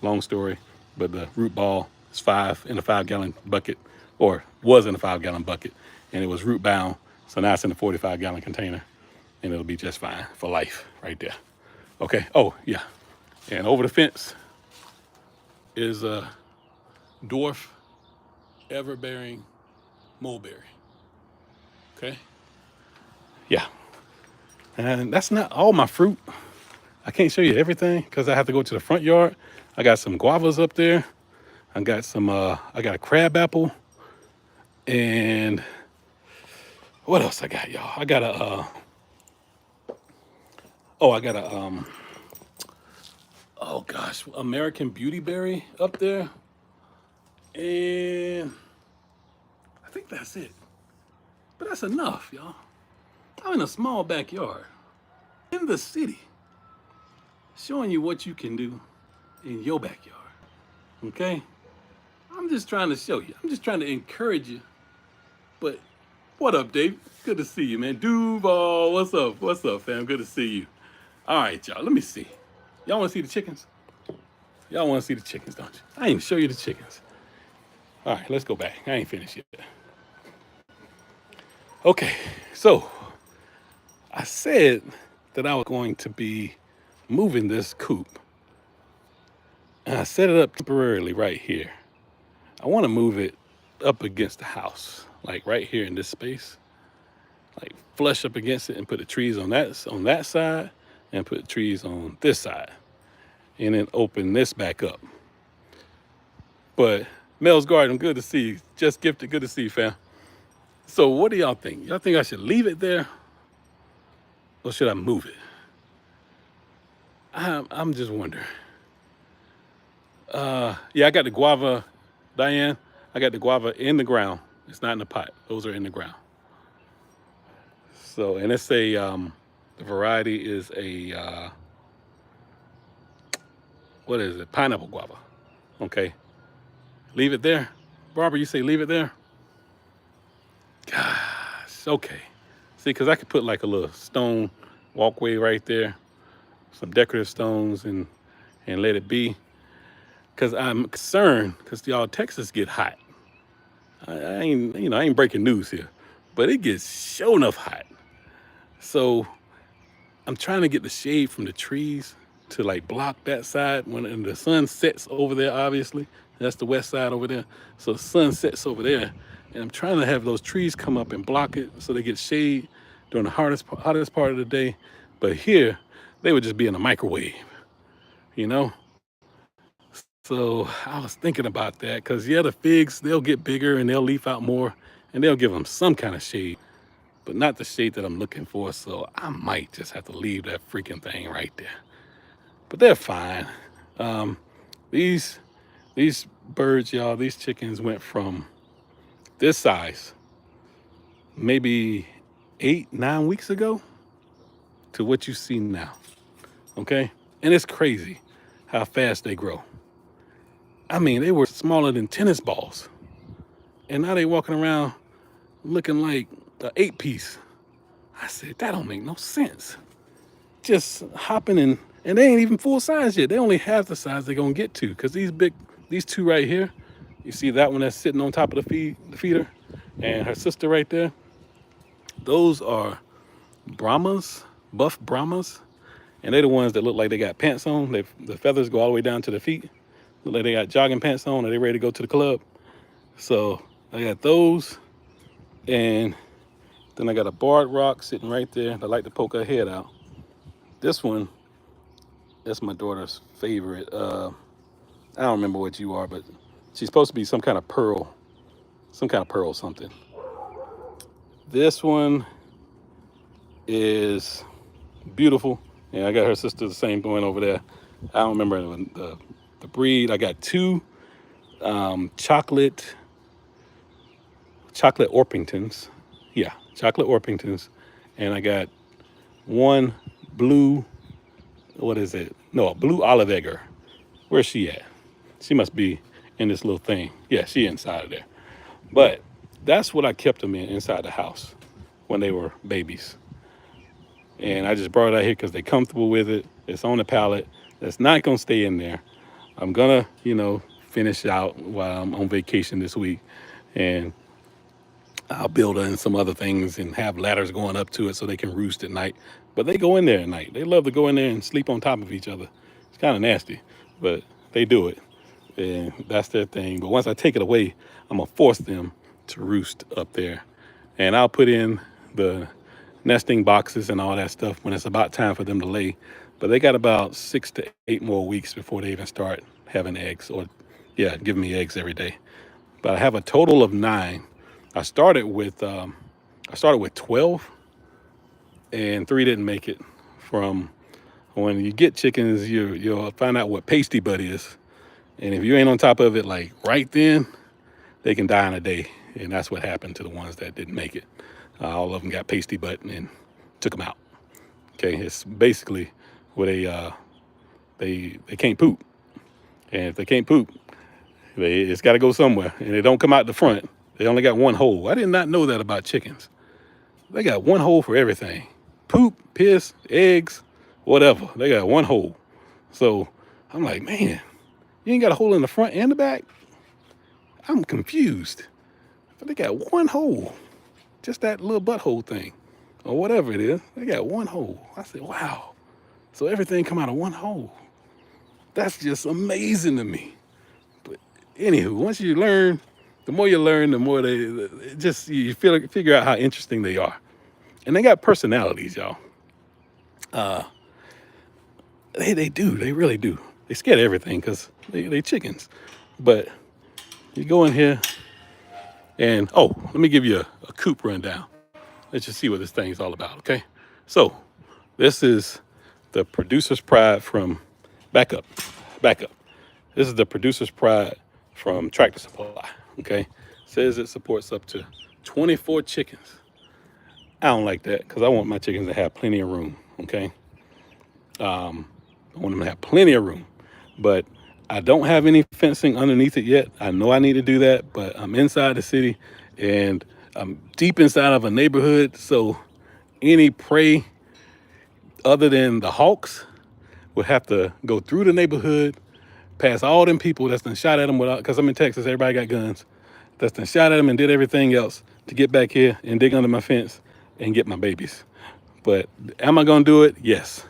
Long story, but the root ball is 5 in a 5-gallon bucket, or was in a 5-gallon bucket, and it was root bound. So now it's in a 45-gallon container, and it'll be just fine for life right there. Okay. Oh yeah, and over the fence is a dwarf ever-bearing mulberry. Okay. Yeah, and that's not all my fruit. I can't show you everything because I have to go to the front yard. I got some guavas up there. I got some, I got a crab apple. And what else I got, y'all? I got a, oh gosh, American Beauty Berry up there. And I think that's it. But that's enough, y'all. I'm in a small backyard in the city, showing you what you can do in your backyard. Okay? I'm just trying to show you. I'm just trying to encourage you. But what up, Dave? Good to see you, man. Duval, what's up? What's up, fam? Good to see you. All right, y'all. Let me see. Y'all want to see the chickens? Y'all want to see the chickens, don't you? I ain't show you the chickens. All right, let's go back. I ain't finished yet. Okay, so I said that I was going to be moving this coop. And I set it up temporarily right here. I want to move it up against the house, like right here in this space. Like flush up against it and put the trees on that side and put trees on this side. And then open this back up. But Mel's Garden, good to see you. Just Gifted, good to see you, fam. So what do y'all think? Y'all think I should leave it there? Or should I move it? I'm just wondering. Yeah, I got the guava, Diane. I got the guava in the ground. It's not in the pot. Those are in the ground. So, and it's a, the variety is a, what is it? Pineapple guava. Okay, leave it there. Barbara, you say leave it there? Gosh, okay. See, because I could put like a little stone walkway right there, some decorative stones, and let it be. Because I'm concerned, because y'all, Texas get hot. I ain't, I ain't breaking news here, but it gets sure enough hot. So I'm trying to get the shade from the trees to like block that side when the sun sets over there, obviously. That's the west side over there. So the sun sets over there. And I'm trying to have those trees come up and block it so they get shade during the hottest part of the day. But here, they would just be in a microwave, you know? So I was thinking about that because, yeah, the figs, they'll get bigger and they'll leaf out more and they'll give them some kind of shade, but not the shade that I'm looking for. So I might just have to leave that freaking thing right there. But they're fine. Um, these these birds, y'all, these chickens went from this size maybe 8, 9 weeks ago to what you see now. Okay, and it's crazy how fast they grow. I mean, they were smaller than tennis balls, and now they walking around looking like an 8 piece. I said that don't make no sense. Just hopping and they ain't even full size yet. They only half the size they're gonna get to. Because these two right here, you see that one that's sitting on top of the feeder, and her sister right there. Those are Brahmas, buff Brahmas, and they're the ones that look like they got pants on. The feathers go all the way down to the feet. Look like they got jogging pants on, and they ready to go to the club. So I got those, and then I got a barred rock sitting right there. I like to poke her head out. This one, that's my daughter's favorite. I don't remember what you are, but she's supposed to be some kind of pearl, something. This one is beautiful. And I got her sister the same going over there. I don't remember the breed. I got two chocolate Orpingtons. Yeah, chocolate Orpingtons. And I got one blue, what is it? No, a blue olive egger. Where's she at? She must be in this little thing. Yeah, she inside of there. But that's what I kept them inside the house when they were babies. And I just brought it out here because they're comfortable with it. It's on the pallet. It's not going to stay in there. I'm going to, finish out while I'm on vacation this week. And I'll build in some other things and have ladders going up to it so they can roost at night. But they go in there at night. They love to go in there and sleep on top of each other. It's kind of nasty, but they do it. And that's their thing. But once I take it away, I'm going to force them to roost up there. And I'll put in the nesting boxes and all that stuff when it's about time for them to lay. But they got about 6 to 8 more weeks before they even start having eggs, or giving me eggs every day. But I have a total of 9. I started with 12, and 3 didn't make it. From when you get chickens, you'll find out what pasty butt is, and if you ain't on top of it like right then, they can die in a day. And that's what happened to the ones that didn't make it. All of them got pasty butt and took them out. Okay, it's basically where they can't poop, and if they can't poop, it's got to go somewhere, and they don't come out the front. They only got one hole. I did not know that about chickens. They got one hole for everything: poop, piss, eggs, whatever. They got one hole. So I'm like, man, you ain't got a hole in the front and the back? I'm confused. But they got one hole. Just that little butthole thing, or whatever it is. They got one hole. I said, wow. So everything come out of one hole. That's just amazing to me. But anywho, once you learn, the more you learn, the more you figure out how interesting they are. And they got personalities, y'all. They do. They really do. They scared of everything because they chickens. But you go in here and, let me give you a coop rundown. Let's just see what this thing's all about, okay? So this is the Producer's Pride from, back up. This is the Producer's Pride from Tractor Supply, okay? Says it supports up to 24 chickens. I don't like that because I want my chickens to have plenty of room, okay? I want them to have plenty of room. But I don't have any fencing underneath it yet. I know I need to do that, but I'm inside the city and I'm deep inside of a neighborhood. So any prey other than the hawks would have to go through the neighborhood, past all them people that's been shot at them without, because I'm in Texas, everybody got guns, that's been shot at them and did everything else to get back here and dig under my fence and get my babies. But am I gonna do it? Yes.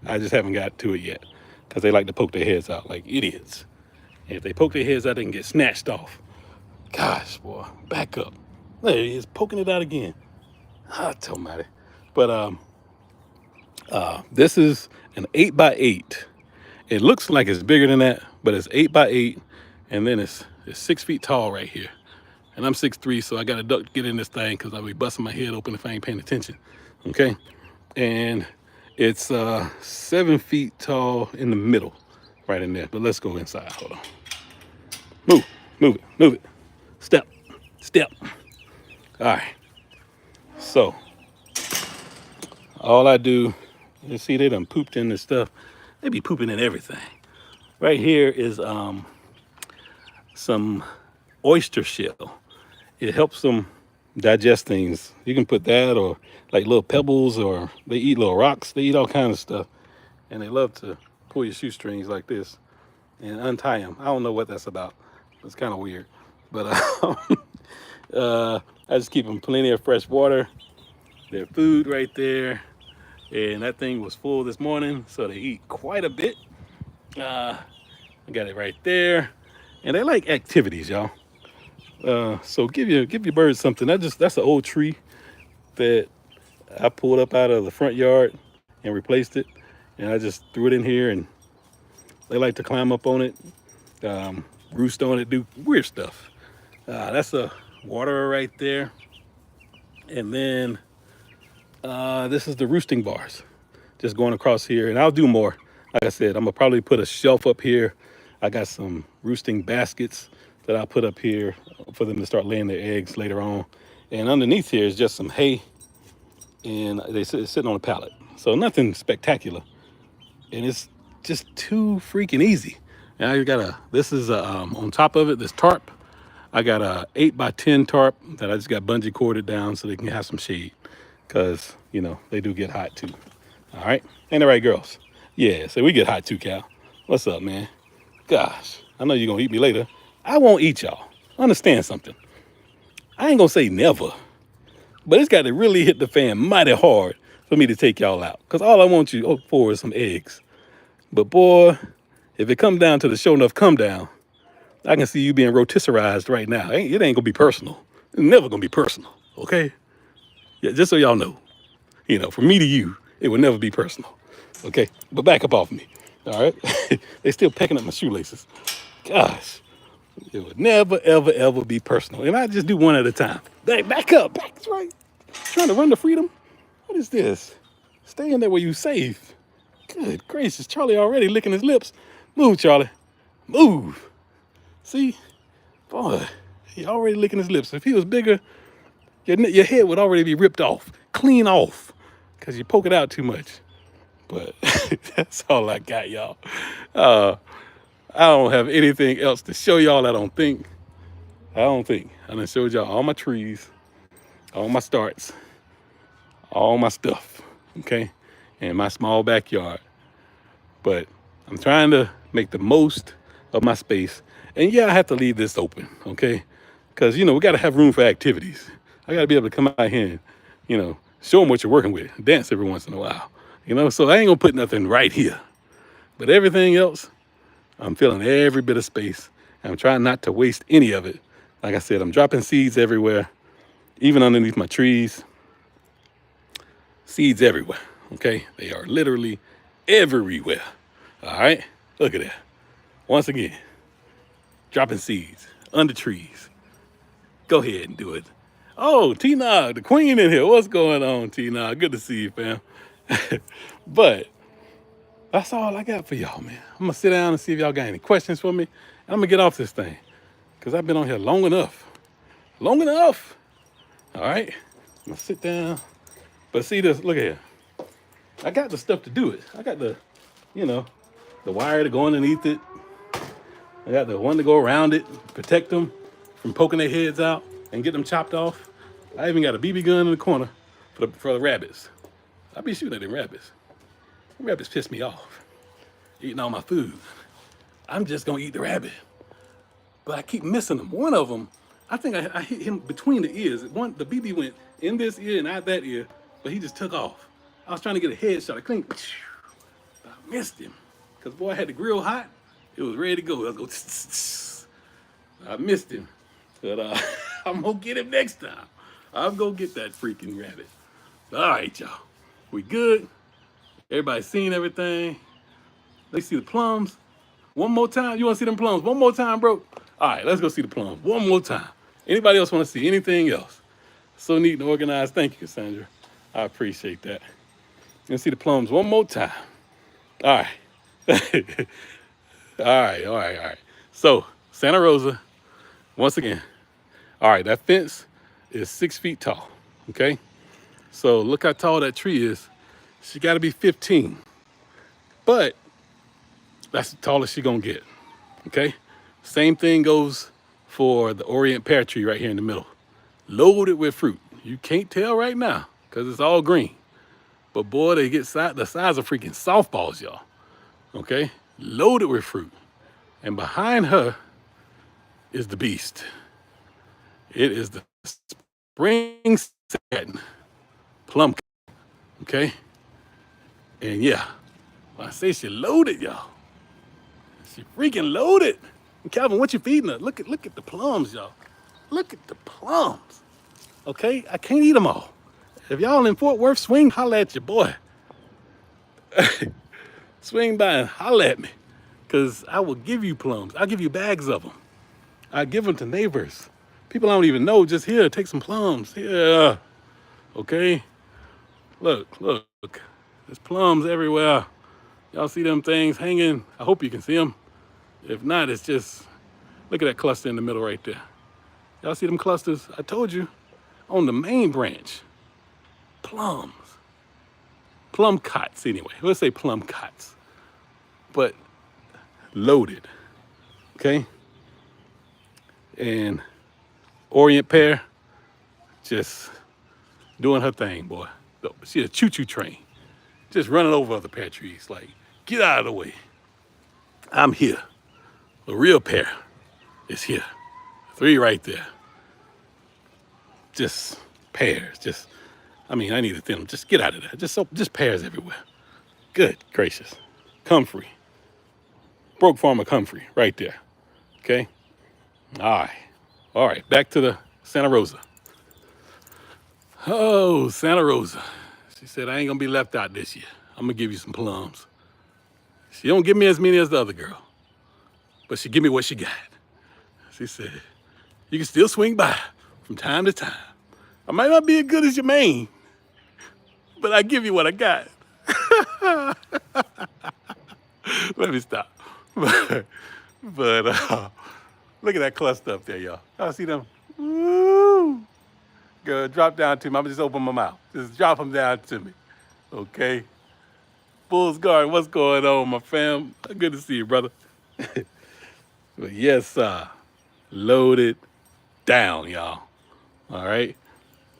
I just haven't got to it yet because they like to poke their heads out like idiots. And if they poke their heads out, they can get snatched off. Gosh, boy, back up. There he is, poking it out again. Ah, almighty. But this is an 8x8. It looks like it's bigger than that, but it's 8x8, and then it's 6 feet tall right here. And I'm 6'3", so I got to duck to get in this thing because I'll be busting my head open if I ain't paying attention. Okay, and it's 7 feet tall in the middle, right in there. But let's go inside. Hold on. Move it. Step. All right. So all I do, you see they done pooped in this stuff. They be pooping in everything. Right here is some oyster shell. It helps them digest things. You can put that or like little pebbles, or they eat little rocks. They eat all kinds of stuff. And they love to pull your shoestrings like this and untie them. I don't know what that's about. It's kind of weird. But I just keep them plenty of fresh water, their food right there. And that thing was full this morning, so they eat quite a bit. I got it right there. And they like activities, y'all. So give your birds something. That's an old tree that I pulled up out of the front yard and replaced it. And I just threw it in here, and they like to climb up on it, roost on it, do weird stuff. That's a waterer right there. And then this is the roosting bars, just going across here. And I'll do more. Like I said, I'm gonna probably put a shelf up here. I got some roosting baskets that I'll put up here for them to start laying their eggs later on. And underneath here is just some hay, and they're sitting on a pallet. So nothing spectacular. And it's just too freaking easy. Now you got this is on top of it, this tarp. I got a 8x10 tarp that I just got bungee corded down so they can have some shade. Cause you know, they do get hot too. All right, ain't that right, girls? Yeah, so we get hot too, Cal. What's up, man? Gosh, I know you're gonna eat me later. I won't eat y'all. Understand something. I ain't gonna say never, but it's got to really hit the fan mighty hard for me to take y'all out. Cause all I want you for is some eggs. But boy, if it comes down to the show enough come down, I can see you being rotisserized right now. It ain't gonna be personal. It's never gonna be personal, okay? Yeah, just so y'all know. You know, from me to you, it would never be personal, okay? But back up off me, all right? They still pecking at my shoelaces. Gosh, it would never, ever, ever be personal. And I just do one at a time. Hey, back up, that's right. Trying to run to freedom? What is this? Stay in there where you safe. Good gracious, Charlie already licking his lips. Move, Charlie, move. See, boy, he already licking his lips. If he was bigger, your head would already be ripped off, clean off, because you poke it out too much. But that's all I got, y'all. I don't have anything else to show y'all, I don't think. I done showed y'all all my trees, all my starts, all my stuff, okay, in my small backyard. But I'm trying to make the most of my space. And yeah, I have to leave this open, okay? Because, you know, we got to have room for activities. I got to be able to come out here and, you know, show them what you're working with. Dance every once in a while, you know? So I ain't going to put nothing right here. But everything else, I'm filling every bit of space. And I'm trying not to waste any of it. Like I said, I'm dropping seeds everywhere, even underneath my trees. Seeds everywhere, okay? They are literally everywhere, all right? Look at that. Once again, dropping seeds under trees. Go ahead and do it. Oh, T-Nog, the queen in here. What's going on, T-Nog? Good to see you, fam. But that's all I got for y'all, man. I'm going to sit down and see if y'all got any questions for me. And I'm going to get off this thing because I've been on here long enough. Long enough. All right? I'm going to sit down. But see this, look at here. I got the stuff to do it. I got the, you know, the wire to go underneath it. I got the one to go around it, protect them from poking their heads out and get them chopped off. I even got a BB gun in the corner for the rabbits. I be shooting at them rabbits. The rabbits piss me off, eating all my food. I'm just gonna eat the rabbit, but I keep missing them. One of them, I think I hit him between the ears. The BB went in this ear and out that ear, but he just took off. I was trying to get a headshot. I missed him because boy, I had the grill hot. It was ready to go. I was go. I missed him, but I'm gonna get him next time. I'm gonna get that freaking rabbit. All right, y'all. We good? Everybody seen everything? They see the plums. One more time. You want to see them plums? One more time, bro. All right, let's go see the plums. One more time. Anybody else want to see anything else? So neat and organized. Thank you, Cassandra. I appreciate that. Let's see the plums one more time. All right. All right. So, Santa Rosa, once again. All right, that fence is 6 feet tall, okay? So look how tall that tree is. She gotta be 15. But that's the tallest she gonna get, okay? Same thing goes for the Orient pear tree right here in the middle. Loaded with fruit. You can't tell right now because it's all green. But boy, they get the size of freaking softballs, y'all, okay? Loaded with fruit. And behind her is the beast. It is the spring satin plum, okay? And yeah, when I say she loaded, y'all, she freaking loaded. And Calvin, what you feeding her? Look at the plums, y'all. Look at the plums, okay? I can't eat them all. If y'all in Fort Worth, swing, holla at your boy. Swing by and holla at me, because I will give you plums. I'll give you bags of them. I give them to neighbors. People I don't even know, just here, take some plums. Here, okay? Look. There's plums everywhere. Y'all see them things hanging? I hope you can see them. If not, it's just, look at that cluster in the middle right there. Y'all see them clusters? I told you, on the main branch, plums. Plum cots, anyway. Let's say plum cots. But loaded, okay? And Orient pear, just doing her thing, boy. She a choo-choo train, just running over other pear trees, like, get out of the way. I'm here. The real pear is here. 3 right there. Just pears, I need to thin them. Just get out of there. Just pears everywhere. Good gracious. Comfrey. Broke Farmer Comfrey, right there. Okay? All right, back to the Santa Rosa. Oh, Santa Rosa. She said, I ain't gonna be left out this year. I'm gonna give you some plums. She don't give me as many as the other girl, but she give me what she got. She said, you can still swing by from time to time. I might not be as good as your main, but I give you what I got. Let me stop. But look at that cluster up there, y'all. Y'all see them? Woo! Girl, drop down to me. I'm just open my mouth. Just drop them down to me. Okay? Bull's Garden, what's going on, my fam? Good to see you, brother. But yes, loaded down, y'all. All right?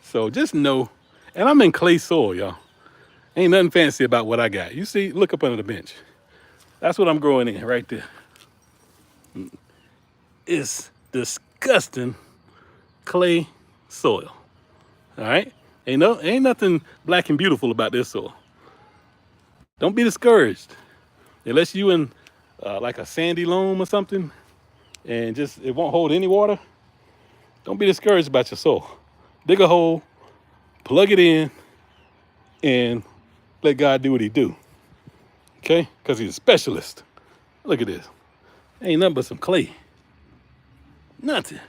So just know, and I'm in clay soil, y'all. Ain't nothing fancy about what I got. You see, look up under the bench. That's what I'm growing in right there. It's disgusting clay soil. All right? Ain't nothing black and beautiful about this soil. Don't be discouraged. Unless you in like a sandy loam or something and just it won't hold any water, don't be discouraged about your soil. Dig a hole, plug it in, and let God do what he do. Okay? Because he's a specialist. Look at this. Ain't nothing but some clay. Nothing.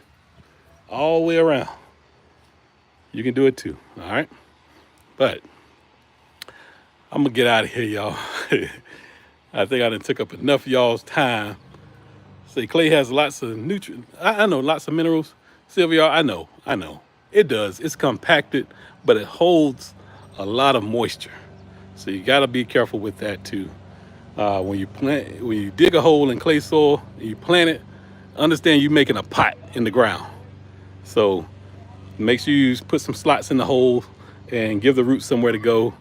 All the way around. You can do it too, all right? But I'm gonna get out of here, y'all. I think I done took up enough of y'all's time. Say clay has lots of nutrients. I know, lots of minerals. Sylvia, I know. It does. It's compacted, but it holds a lot of moisture. So you gotta be careful with that too. When you dig a hole in clay soil, and you plant it, understand you're making a pot in the ground. So make sure you put some slots in the hole and give the roots somewhere to go.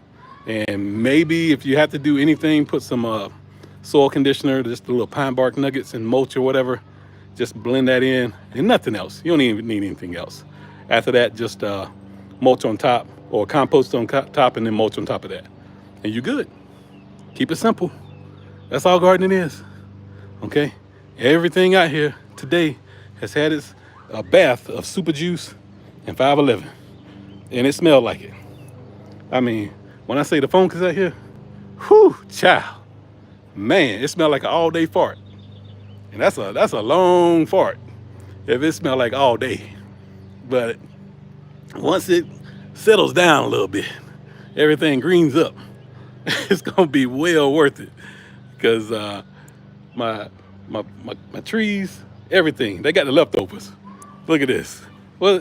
And maybe if you have to do anything, put some soil conditioner, just the little pine bark nuggets and mulch or whatever. Just blend that in and nothing else. You don't even need anything else. After that, just mulch on top or compost on top and then mulch on top of that. And you're good. Keep it simple. That's all gardening is. Okay? Everything out here today has had its a bath of super juice and 511. And it smelled like it. I mean, when I say the funk is out here, whew, child. Man, it smelled like an all-day fart. And that's a long fart if it smelled like all day. But once it settles down a little bit, everything greens up, it's gonna be well worth it. Because my trees, everything, they got the leftovers. Look at this. Well,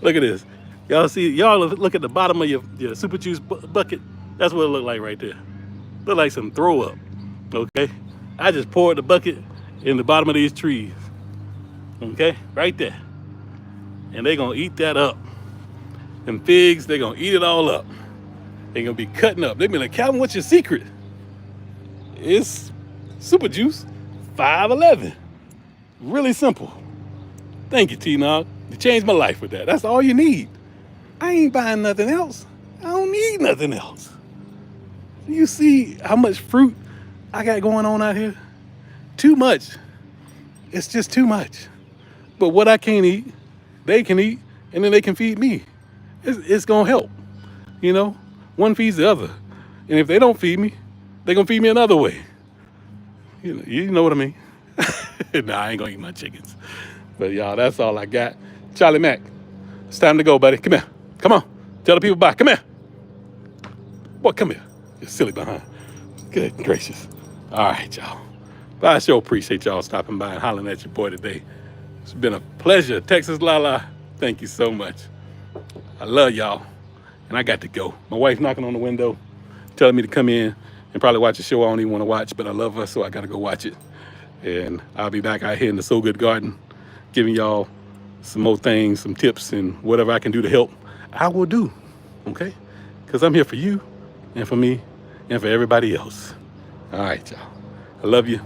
look at this. Y'all look at the bottom of your super juice bucket. That's what it look like right there. Look like some throw up. Okay, I just poured the bucket in the bottom of these trees. Okay, right there, and they gonna eat that up. Them figs, they gonna eat it all up. They gonna be cutting up. They be like, Calvin, what's your secret? It's super juice, 511. Really simple. Thank you, T-Nog. You changed my life with that. That's all you need. I ain't buying nothing else. I don't need nothing else. You see how much fruit I got going on out here? Too much. It's just too much. But what I can't eat, they can eat, and then they can feed me. It's gonna help. You know, one feeds the other. And if they don't feed me, they're gonna feed me another way. You know what I mean? Nah, I ain't gonna eat my chickens. But y'all, that's all I got. Charlie Mack, it's time to go, buddy. Come here. Come on. Tell the people bye. Come here. Boy, come here. You're silly behind. Good gracious. All right, y'all. But I sure appreciate y'all stopping by and hollering at your boy today. It's been a pleasure. Texas Lala, thank you so much. I love y'all. And I got to go. My wife's knocking on the window, telling me to come in and probably watch a show I don't even want to watch, but I love her, so I got to go watch it. And I'll be back out here in the So Good Garden, giving y'all some more things, some tips, and whatever I can do to help, I will do, okay? Because I'm here for you and for me and for everybody else. All right, y'all. I love you,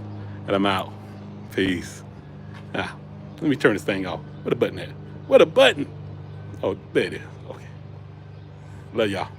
and I'm out. Peace. Let me turn this thing off. Where the button at? Where the button? Oh, there it is. Okay. Love y'all.